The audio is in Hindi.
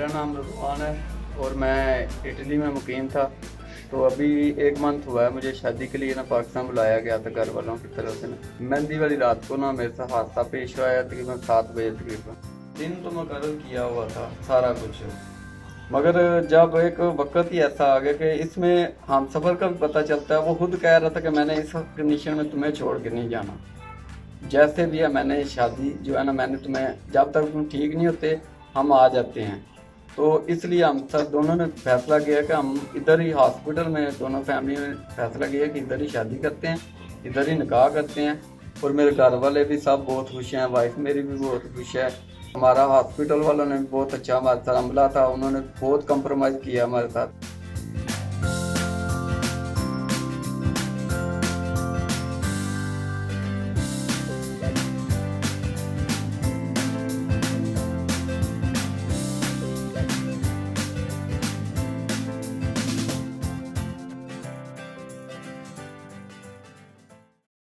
मेरा नाम रज़वान है और मैं इटली में मुकीम था। तो अभी 1 मंथ हुआ है मुझे शादी के लिए ना पाकिस्तान बुलाया गया था घर वालों की तरफ से ना। मेहंदी वाली रात को ना मेरे साथ हादसा पेश हुआ है तकरीबन 7 बजे तकरीबन। दिन तो मुकर्रर किया हुआ था सारा कुछ, मगर जब एक वक्त ही ऐसा आ गया कि इसमें हम सफ़र का भी पता चलता है। वो खुद कह रहा था कि मैंने इस कंडीशन में तुम्हें छोड़ के नहीं जाना, जैसे भी है मैंने शादी जो है ना मैंने तुम्हें, जब तक तुम ठीक नहीं होते हम आ जाते हैं। तो इसलिए हम सब दोनों ने फैसला किया कि हम इधर ही हॉस्पिटल में, दोनों फैमिली ने फैसला किया कि इधर ही शादी करते हैं, इधर ही निकाह करते हैं। और मेरे घर वाले भी सब बहुत खुश हैं, वाइफ मेरी भी बहुत खुश है। हमारा हॉस्पिटल वालों ने भी बहुत अच्छा हमारे साथ अमला था, उन्होंने बहुत कंप्रोमाइज़ किया हमारे साथ।